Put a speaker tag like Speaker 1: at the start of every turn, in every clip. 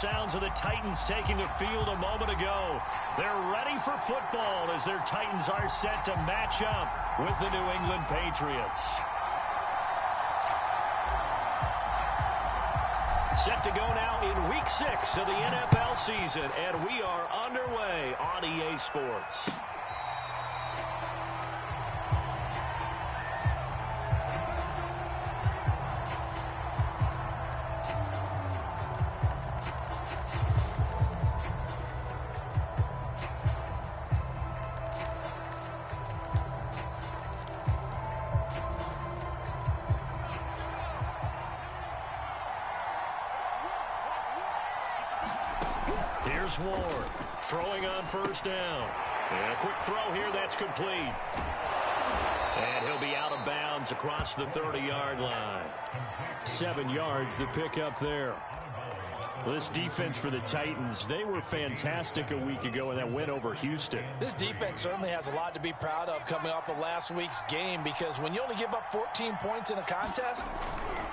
Speaker 1: sounds of the Titans taking the field a moment ago. They're ready for football as their Titans are set to match up with the New England Patriots. Set to go now in Week 6 of the NFL season, and we are underway on EA Sports. Here's Ward, throwing on first down. And a quick throw here that's complete. And he'll be out of bounds across the 30-yard line. 7 yards the pickup there. Well, this defense for the Titans, they were fantastic a week ago in that win over Houston.
Speaker 2: This defense certainly has a lot to be proud of coming off of last week's game, because when you only give up 14 points in a contest,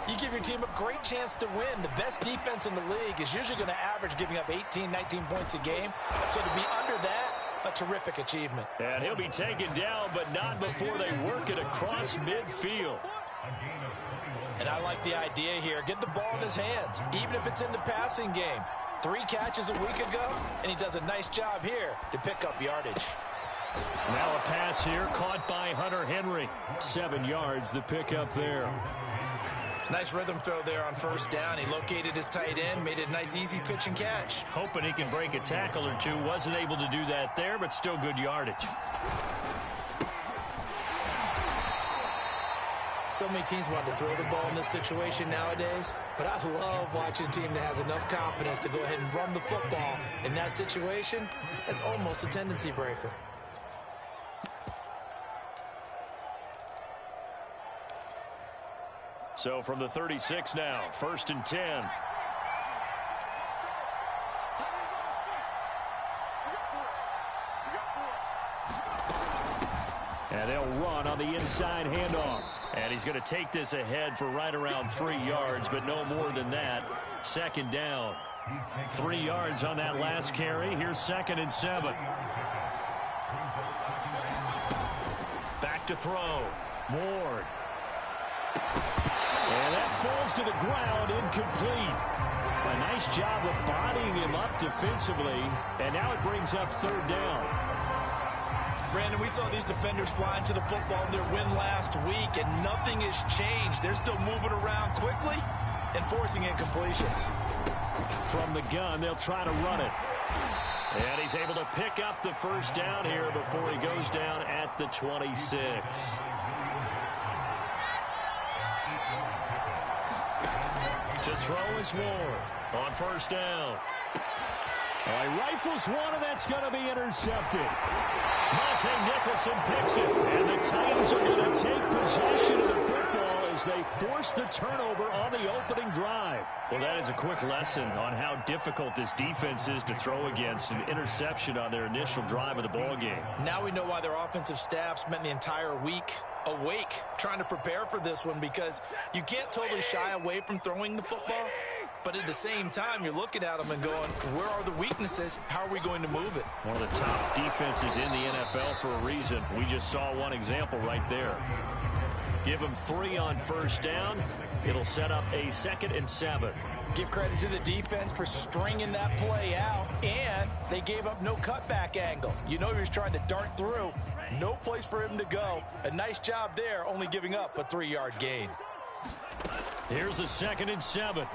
Speaker 2: you give your team a great chance to win. The best defense in the league is usually going to average giving up 18, 19 points a game. So to be under that, a terrific achievement.
Speaker 1: And he'll be taken down, but not before they work it across midfield.
Speaker 2: And I like the idea here. Get the ball in his hands, even if it's in the passing game. 3 catches a week ago, and he does a nice job here to pick up yardage.
Speaker 1: Now a pass here caught by Hunter Henry. 7 yards the pickup there.
Speaker 2: Nice rhythm throw there on first down. He located his tight end, made it a nice easy pitch and catch.
Speaker 1: Hoping he can break a tackle or two. Wasn't able to do that there, but still good yardage.
Speaker 2: So many teams want to throw the ball in this situation nowadays, but I love watching a team that has enough confidence to go ahead and run the football. In that situation, that's almost a tendency breaker.
Speaker 1: So from the 36 now, 1st and 10. And they'll run on the inside handoff. And he's going to take this ahead for right around 3 yards, but no more than that. 2nd down. 3 yards on that last carry. Here's 2nd and 7. Back to throw. Ward. And that falls to the ground, incomplete. A nice job of bodying him up defensively. And now it brings up 3rd down.
Speaker 2: Brandon, we saw these defenders flying to the football in their win last week, and nothing has changed. They're still moving around quickly and forcing incompletions.
Speaker 1: From the gun, they'll try to run it. And he's able to pick up the 1st down here before he goes down at the 26. To throw is Ward on 1st down. He rifles one, and that's going to be intercepted. Monte Nicholson picks it, and the Titans are going to take possession of the football as they force the turnover on the opening drive. Well, that is a quick lesson on how difficult this defense is to throw against. An interception on their initial drive of the ball game.
Speaker 2: Now we know why their offensive staff spent the entire week awake trying to prepare for this one, because you can't totally shy away from throwing the football. But at the same time, you're looking at them and going, where are the weaknesses? How are we going to move it?
Speaker 1: One of the top defenses in the NFL for a reason. We just saw one example right there. Give them 3 on 1st down. It'll set up a 2nd and 7.
Speaker 2: Give credit to the defense for stringing that play out, and they gave up no cutback angle. You know he was trying to dart through. No place for him to go. A nice job there, only giving up a 3-yard gain.
Speaker 1: Here's a 2nd and 7.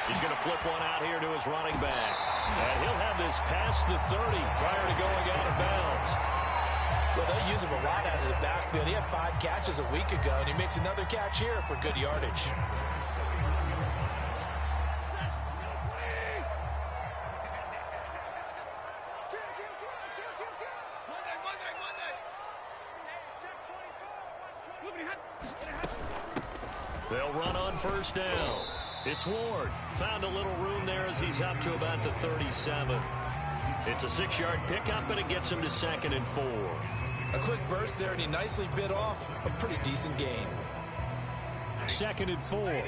Speaker 1: He's going to flip one out here to his running back. And he'll have this past the 30 prior to going out of bounds.
Speaker 2: Well, they use him a lot out of the backfield. He had 5 catches a week ago, and he makes another catch here for good yardage.
Speaker 1: They'll run on 1st down. It's Ward. Found a little room there as he's up to about the 37. It's a 6-yard pickup, and it gets him to 2nd and 4.
Speaker 2: A quick burst there, and he nicely bit off a pretty decent gain.
Speaker 1: 2nd and 4.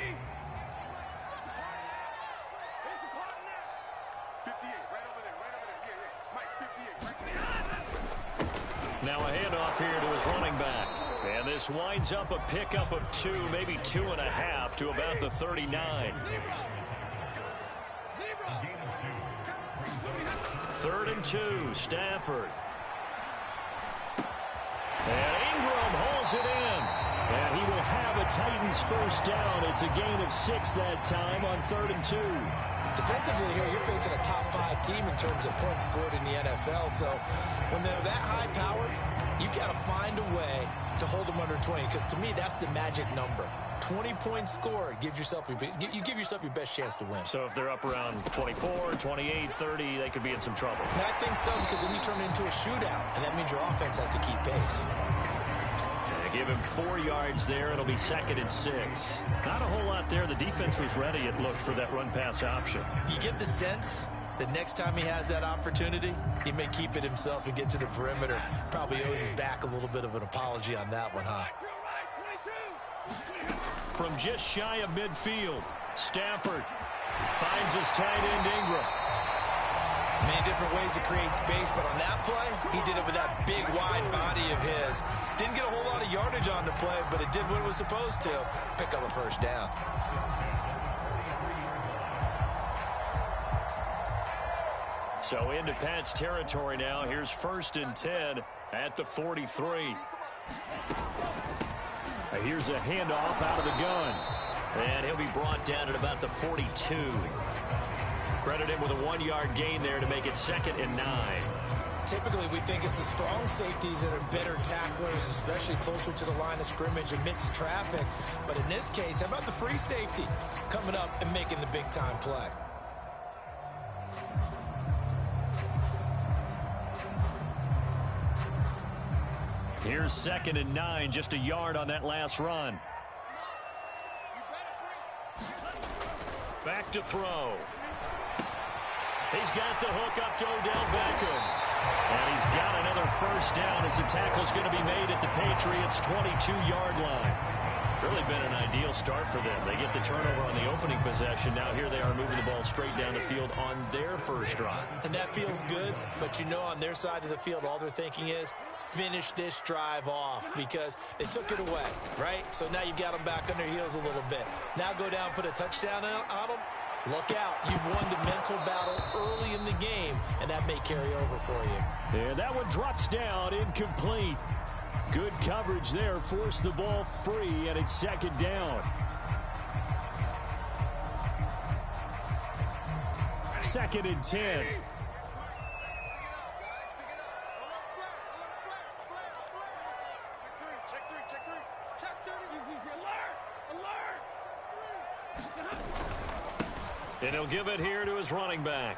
Speaker 1: Now a handoff here to his running back. And this winds up a pickup of 2, maybe 2.5 to about the 39. 3rd and 2, Stafford. And Ingram hauls it in. And he will have a Titans first down. It's a gain of 6 that time on 3rd and 2.
Speaker 2: Defensively here, you're facing a top 5 team in terms of points scored in the NFL. So when they're that high-powered, you got to find a way to hold them under 20. Because to me, that's the magic number. 20 points scored, you give yourself your best chance to win.
Speaker 1: So if they're up around 24, 28, 30, they could be in some trouble.
Speaker 2: I think so, because then you turn it into a shootout, and that means your offense has to keep pace.
Speaker 1: They give him 4 yards there. It'll be 2nd and 6. Not a whole lot there. The defense was ready, it looked, for that run-pass option.
Speaker 2: You get the sense that next time he has that opportunity, he may keep it himself and get to the perimeter. Probably owes his back a little bit of an apology on that one, huh?
Speaker 1: From just shy of midfield, Stafford finds his tight end Ingram.
Speaker 2: Many different ways to create space, but on that play, he did it with that big, wide body of his. Didn't get a whole lot of yardage on the play, but it did what it was supposed to. Pick up a first down.
Speaker 1: So into Pat's territory now. Here's 1st and 10 at the 43. Here's a handoff out of the gun. And he'll be brought down at about the 42. Credit him with a 1-yard gain there to make it 2nd and 9.
Speaker 2: Typically, we think it's the strong safeties that are better tacklers, especially closer to the line of scrimmage amidst traffic. But in this case, how about the free safety coming up and making the big-time play?
Speaker 1: Here's 2nd and 9, just a yard on that last run. Back to throw. He's got the hook up to Odell Beckham. And he's got another first down as the tackle's going to be made at the Patriots' 22-yard line. Really been an ideal start for them. They get the turnover on the opening possession. Now here they are moving the ball straight down the field on their first drive. And
Speaker 2: that feels good, but you know on their side of the field, all they're thinking is, finish this drive off, because they took it away, right? So now you've got them back on their heels a little bit. Now go down, put a touchdown on them. Look out. You've won the mental battle early in the game, and that may carry over for you.
Speaker 1: And that one drops down, incomplete. Good coverage there, forced the ball free, and it's 2nd down. 2nd and 10. And he'll give it here to his running back.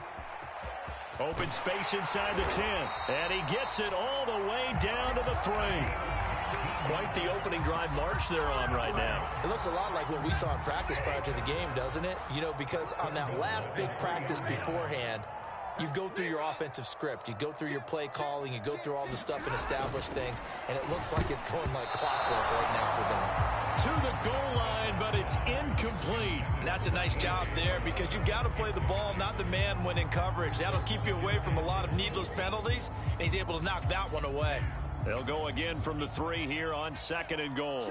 Speaker 1: Open space inside the 10. And he gets it all the way down to the 3. Quite the opening drive march they're on right now.
Speaker 2: It looks a lot like what we saw in practice prior to the game, doesn't it? You know, because on that last big practice beforehand, you go through your offensive script. You go through your play calling. You go through all the stuff and establish things. And it looks like it's going like clockwork right now for them.
Speaker 1: To the goal line, but it's incomplete.
Speaker 2: And that's a nice job there, because you've got to play the ball, not the man when in coverage. That'll keep you away from a lot of needless penalties, and he's able to knock that one away.
Speaker 1: They'll go again from the 3 here on 2nd and goal.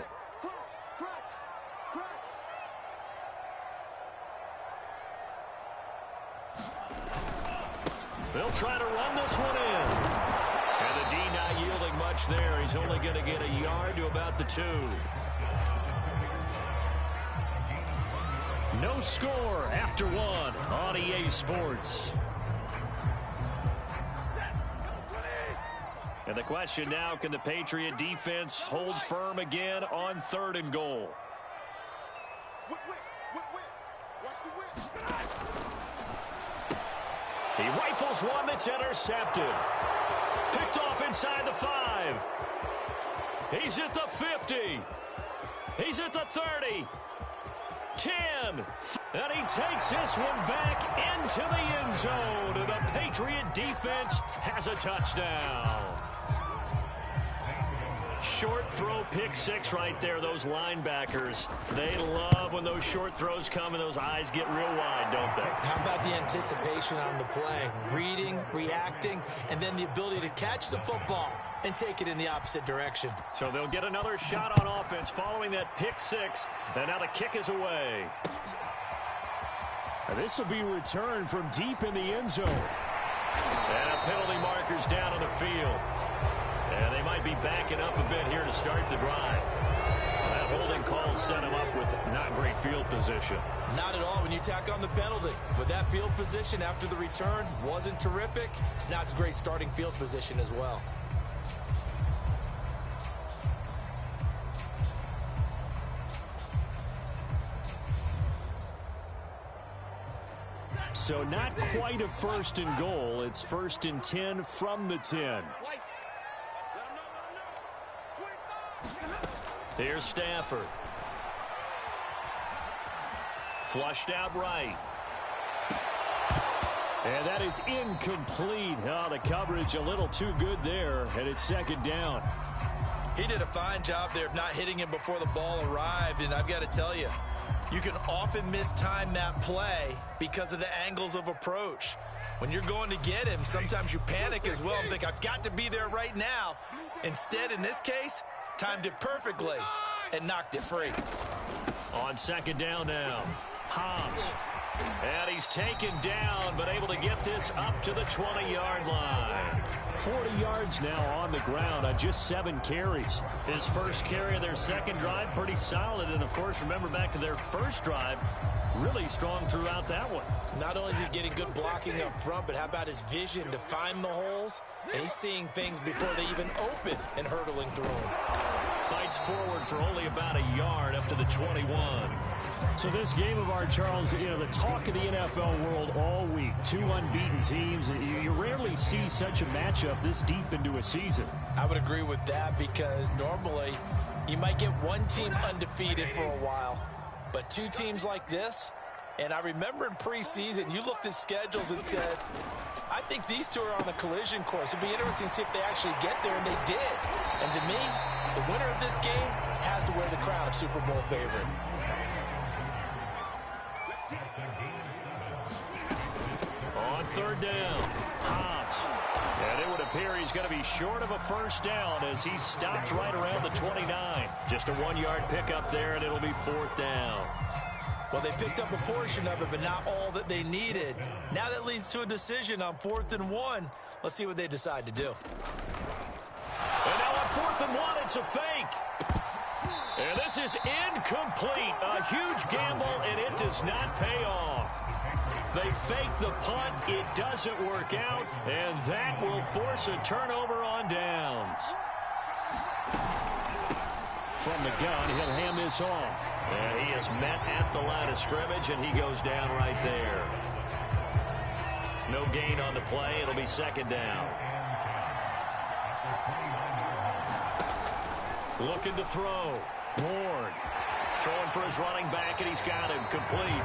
Speaker 1: They'll try to run this one in. And the D not yielding much there. He's only going to get a yard to about the 2. No score after 1 on EA Sports. And the question now, can the Patriot defense hold firm again on 3rd and goal? He rifles one that's intercepted. Picked off inside the 5. He's at the 50. He's at the 30. 10. And he takes this one back into the end zone. And the Patriot defense has a touchdown. Short throw, pick 6 right there. Those linebackers, they love when those short throws come and those eyes get real wide, don't they?
Speaker 2: How about the anticipation on the play? Reading, reacting, and then the ability to catch the football and take it in the opposite direction.
Speaker 1: So they'll get another shot on offense following that pick six, and now the kick is away.
Speaker 3: And this will be returned from deep in the end zone.
Speaker 1: And a penalty marker's down on the field. And they might be backing up a bit here to start the drive. That holding call set him up with not great field position.
Speaker 2: Not at all when you tack on the penalty. With that field position after the return wasn't terrific, it's not a great starting field position as well.
Speaker 3: So not quite a 1st and goal. It's 1st and 10 from the 10.
Speaker 1: Here's Stafford. Flushed out right.
Speaker 3: And that is incomplete. Oh, the coverage a little too good there, and it's 2nd down.
Speaker 2: He did a fine job there of not hitting him before the ball arrived, and I've got to tell you, you can often mistime that play because of the angles of approach. When you're going to get him, sometimes you panic as well and think, I've got to be there right now. Instead, in this case, timed it perfectly and knocked it free.
Speaker 1: On 2nd down now, Hobbs. And he's taken down, but able to get this up to the 20-yard line.
Speaker 3: 40 yards now on the ground on just 7 carries.
Speaker 1: His first carry of their second drive, pretty solid. And, of course, remember back to their first drive, really strong throughout that one.
Speaker 2: Not only is he getting good blocking up front, but how about his vision to find the holes? And he's seeing things before they even open and hurdling through them.
Speaker 1: Fights forward for only about a yard up to the 21.
Speaker 3: So this game of our Charles, you know, the talk of the NFL world all week. 2 unbeaten teams. You rarely see such a matchup this deep into a season.
Speaker 2: I would agree with that because normally you might get one team undefeated for a while, but 2 teams like this, and I remember in preseason you looked at schedules and said, I think these 2 are on a collision course. It'll be interesting to see if they actually get there, and they did. And to me, the winner of this game has to wear the crown of Super Bowl favorite.
Speaker 1: On 3rd down, Hobbs. And it would appear he's going to be short of a 1st down as he stopped right around the 29. Just a 1-yard pickup there, and it'll be 4th down.
Speaker 2: Well, they picked up a portion of it, but not all that they needed. Now that leads to a decision on 4th and 1. Let's see what they decide to do.
Speaker 1: And now on 4th and 1, it's a fake. And this is incomplete. A huge gamble, and it does not pay off. They fake the punt. It doesn't work out, and that will force a turnover on downs.
Speaker 3: From the gun, he'll hand this off.
Speaker 1: And he is met at the line of scrimmage, and he goes down right there. No gain on the play. It'll be 2nd down. Looking to throw. Ward throwing for his running back, and he's got him complete.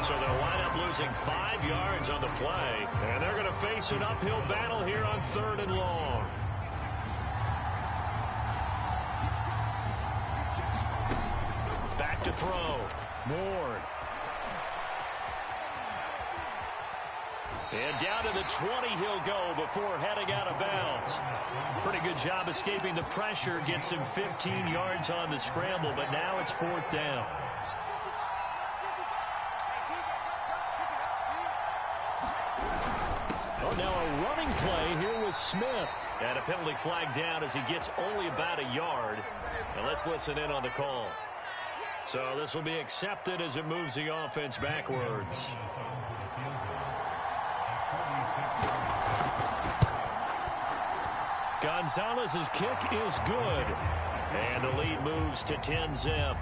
Speaker 1: So they'll wind up losing 5 yards on the play, and they're going to face an uphill battle here on 3rd and long. Back to throw. Ward. And down to the 20 he'll go before heading out of bounds. Pretty good job escaping the pressure. Gets him 15 yards on the scramble, but now it's 4th down.
Speaker 3: Oh, now a running play here with Smith.
Speaker 1: And a penalty flag down as he gets only about a yard. And let's listen in on the call. So this will be accepted as it moves the offense backwards. Gonzalez's kick is good. And the lead moves to 10-zip.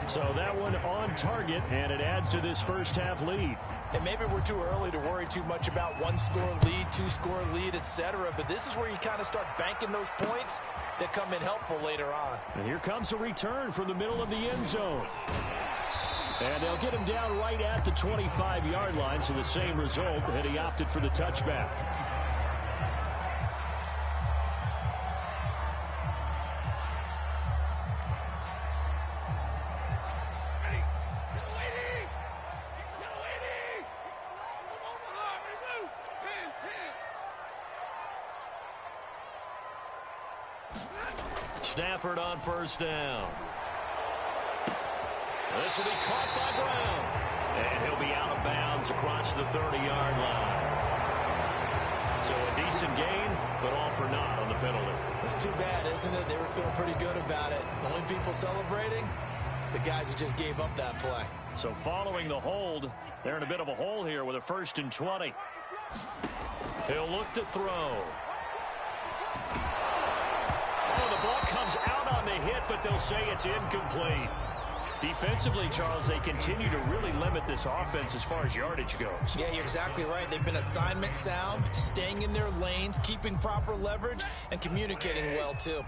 Speaker 3: So that one on target, and it adds to this first half lead.
Speaker 2: And maybe we're too early to worry too much about 1-score lead, 2-score lead, etc. But this is where you kind of start banking those points that come in helpful later on.
Speaker 3: And here comes a return from the middle of the end zone. And they'll get him down right at the 25-yard line, so the same result, and he opted for the touchback. Stafford on first down. This will be caught by Brown. And he'll be out of bounds across the 30-yard line. So a decent gain, but all for naught on the penalty.
Speaker 2: It's too bad, isn't it? They were feeling pretty good about it. The only people celebrating, the guys who just gave up that play.
Speaker 3: So following the hold, they're in a bit of a hole here with a 1st and 20. He'll look to throw. Oh, the ball comes out on the hit, but they'll say it's incomplete. Defensively, Charles, they continue to really limit this offense as far as yardage goes.
Speaker 2: Yeah, you're exactly right. They've been assignment sound, staying in their lanes, keeping proper leverage, and communicating well, too.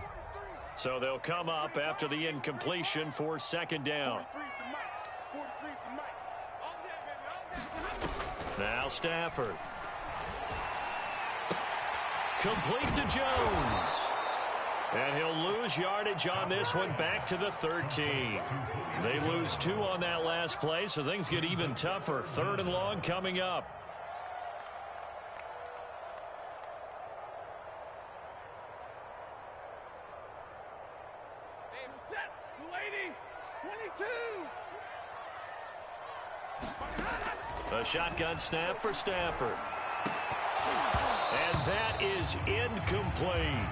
Speaker 3: So they'll come up after the incompletion for 2nd down. Now Stafford. Complete to Jones. And he'll lose yardage on this one, back to the 13. They lose 2 on that last play, so things get even tougher. 3rd and long coming up. A shotgun snap for Stafford. And that is incomplete.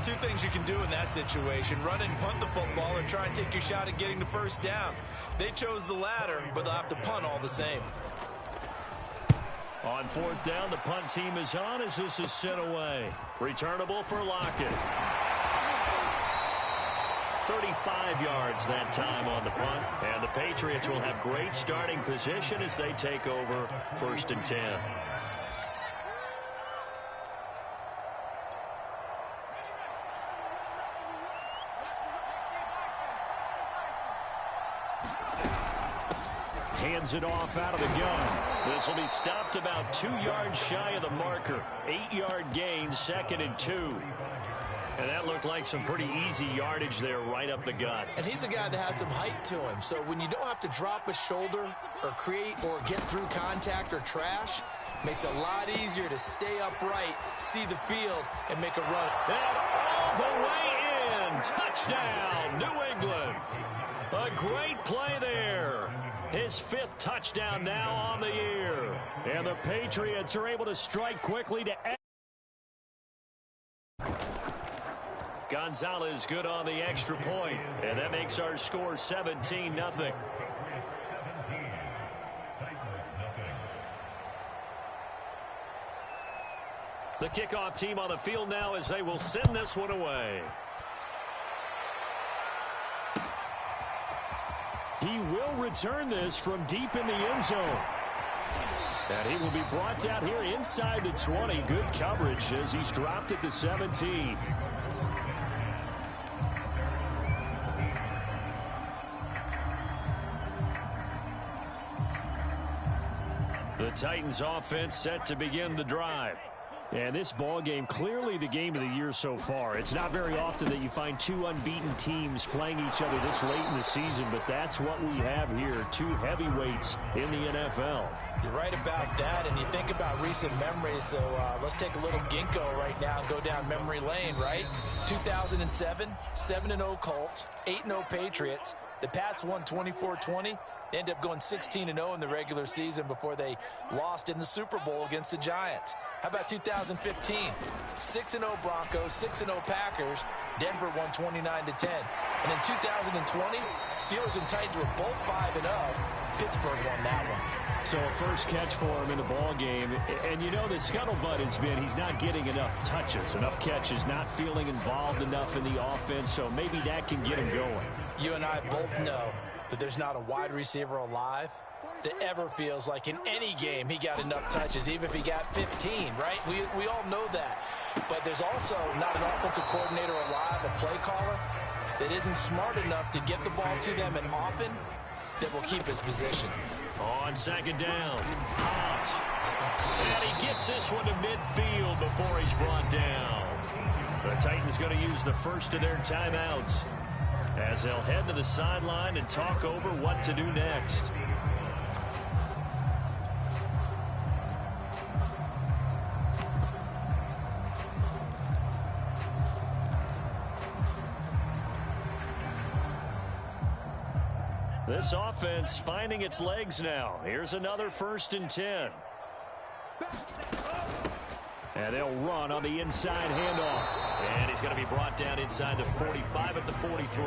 Speaker 2: 2 things you can do in that situation: run and punt the football, or try and take your shot at getting the 1st down. They chose the latter, but they'll have to punt all the same.
Speaker 3: On 4th down, the punt team is on as this is sent away. Returnable for Lockett. 35 yards that time on the punt. And the Patriots will have great starting position as they take over 1st and 10. Hands it off out of the gun. This will be stopped about 2 yards shy of the marker. 8-yard gain, 2nd and 2. And that looked like some pretty easy yardage there right up the gut.
Speaker 2: And he's a guy that has some height to him. So when you don't have to drop a shoulder or create or get through contact or trash, makes it a lot easier to stay upright, see the field, and make a run.
Speaker 3: And all the way in. Touchdown, New England. A great play there. His 5th touchdown now on the year. And the Patriots are able to strike quickly to end. Gonzalez good on the extra point. And that makes our score 17-0. The kickoff team on the field now as they will send this one away. He will return this from deep in the end zone. And he will be brought down here inside the 20. Good coverage as he's dropped at the 17. The Titans offense set to begin the drive. And this ball game, clearly the game of the year so far. It's not very often that you find 2 unbeaten teams playing each other this late in the season, but that's what we have here, 2 heavyweights in the NFL.
Speaker 2: You're right about that, and you think about recent memories, so let's take a little ginkgo right now and go down memory lane, right? 2007, 7-0 Colts, 8-0 Patriots. The Pats won 24-20. They ended up going 16-0 in the regular season before they lost in the Super Bowl against the Giants. How about 2015? 6-0 Broncos, 6-0 Packers. Denver won 29-10. And in 2020, Steelers and Titans were both 5-0. Pittsburgh won that one.
Speaker 3: So a first catch for him in the ball game. And you know the scuttlebutt has been he's not getting enough touches, enough catches, not feeling involved enough in the offense. So maybe that can get him going.
Speaker 2: You and I both know that there's not a wide receiver alive that ever feels like in any game he got enough touches, even if he got 15, right? We all know that. But there's also not an offensive coordinator alive, a play caller, that isn't smart enough to get the ball to them and often that will keep his position.
Speaker 3: On 2nd down, Hobbs. And he gets this one to midfield before he's brought down. The Titans going to use the first of their timeouts as they'll head to the sideline and talk over what to do next. This offense finding its legs now. Here's another 1st and 10. And they'll run on the inside handoff. And he's going to be brought down inside the 45 at the 43.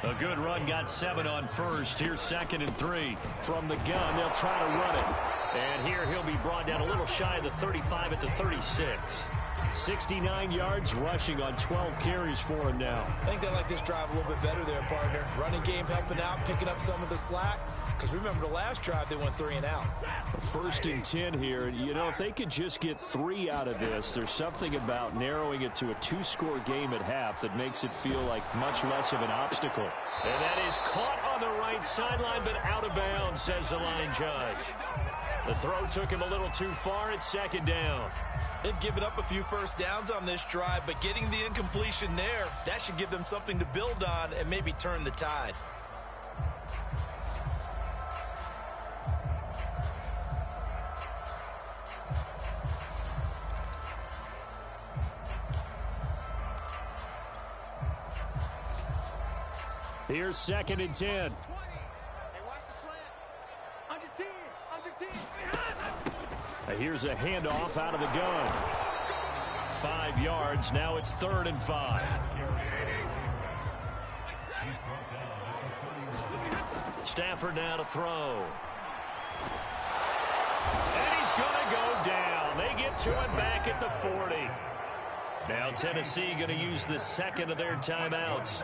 Speaker 3: A good run, got 7 on 1st. Here's 2nd and 3. From the gun, they'll try to run it. And here he'll be brought down a little shy of the 35 at the 36. 69 yards rushing on 12 carries for him now.
Speaker 2: I think they like this drive a little bit better there, partner. Running game helping out, picking up some of the slack. Because remember the last drive, they went 3 and out.
Speaker 3: 1st and 10 here. You know, if they could just get 3 out of this, there's something about narrowing it to a 2-score game at half that makes it feel like much less of an obstacle. And that is caught on the right sideline, but out of bounds, says the line judge. The throw took him a little too far. It's 2nd down.
Speaker 2: They've given up a few first downs on this drive, but getting the incompletion there, that should give them something to build on and maybe turn the tide.
Speaker 3: Here's 2nd and 10.
Speaker 4: Hey, watch the slant. Under 10.
Speaker 3: Here's a handoff out of the gun. 5 yards. Now it's 3rd and 5. Stafford now to throw. And he's going to go down. They get to him back at the 40. Now Tennessee going to use the 2nd of their timeouts,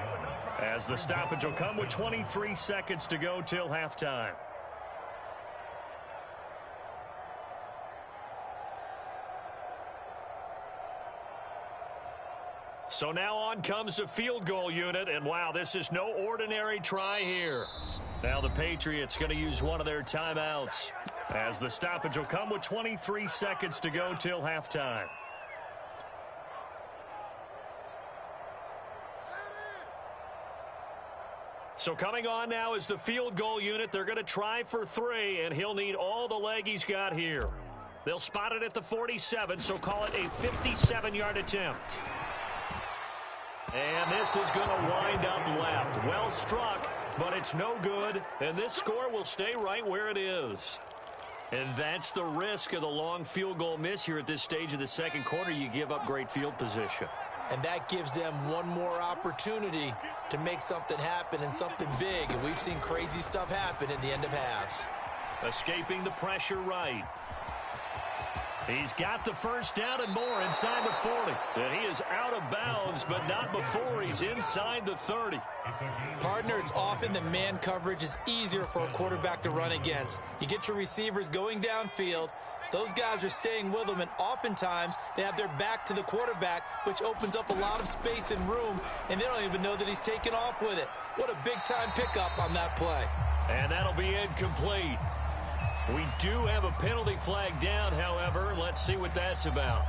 Speaker 3: as the stoppage will come with 23 seconds to go till halftime. So now on comes the field goal unit, and wow, this is no ordinary try here. Now the Patriots going to use one of their timeouts, as the stoppage will come with 23 seconds to go till halftime. So coming on now is the field goal unit. They're going to try for 3, and he'll need all the leg he's got here. They'll spot it at the 47, so call it a 57-yard attempt. And this is going to wind up left. Well struck, but it's no good, and this score will stay right where it is. And that's the risk of the long field goal miss here at this stage of the 2nd quarter. You give up great field position.
Speaker 2: And that gives them one more opportunity to make something happen and something big. And we've seen crazy stuff happen at the end of halves.
Speaker 3: Escaping the pressure right. He's got the 1st down and more inside the 40. And he is out of bounds, but not before he's inside the 30.
Speaker 2: Partner, it's often that man coverage is easier for a quarterback to run against. You get your receivers going downfield. Those guys are staying with them, and oftentimes they have their back to the quarterback, which opens up a lot of space and room, and they don't even know that he's taken off with it. What a big-time pickup on that play.
Speaker 3: And that'll be incomplete. We do have a penalty flag down, however. Let's see what that's about.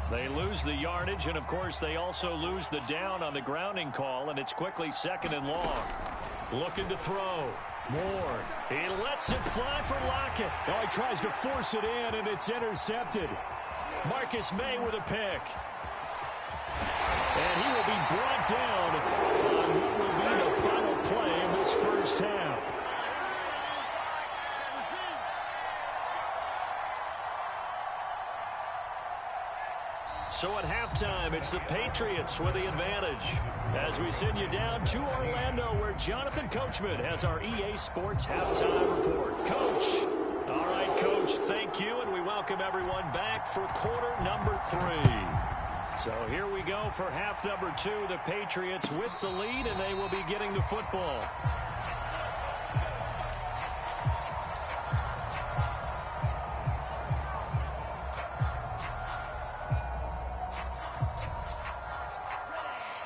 Speaker 3: They lose the yardage, and of course they also lose the down on the grounding call, and it's quickly 2nd and long. Looking to throw. Moore. He lets it fly for Lockett. Oh, he tries to force it in, and it's intercepted. Marcus May with a pick. And he will be brought down on what will be the final play of this 1st half. So at halftime, it's the Patriots with the advantage. As we send you down to Orlando, where Jonathan Coachman has our EA Sports halftime report. Coach. All right, Coach, thank you, and we welcome everyone back for quarter number 3. So here we go for half number 2. The Patriots with the lead, and they will be getting the football.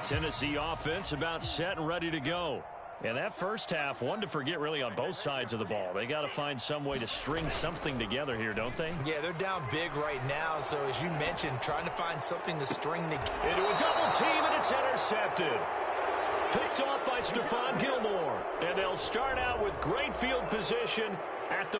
Speaker 3: Tennessee offense about set and ready to go. And that first half, one to forget really on both sides of the ball. They got to find some way to string something together here, don't they?
Speaker 2: Yeah, they're down big right now. So as you mentioned, trying to find something to string together.
Speaker 3: Into a double team, and it's intercepted. Picked off by Stephon Gilmore. And they'll start out with great field position at the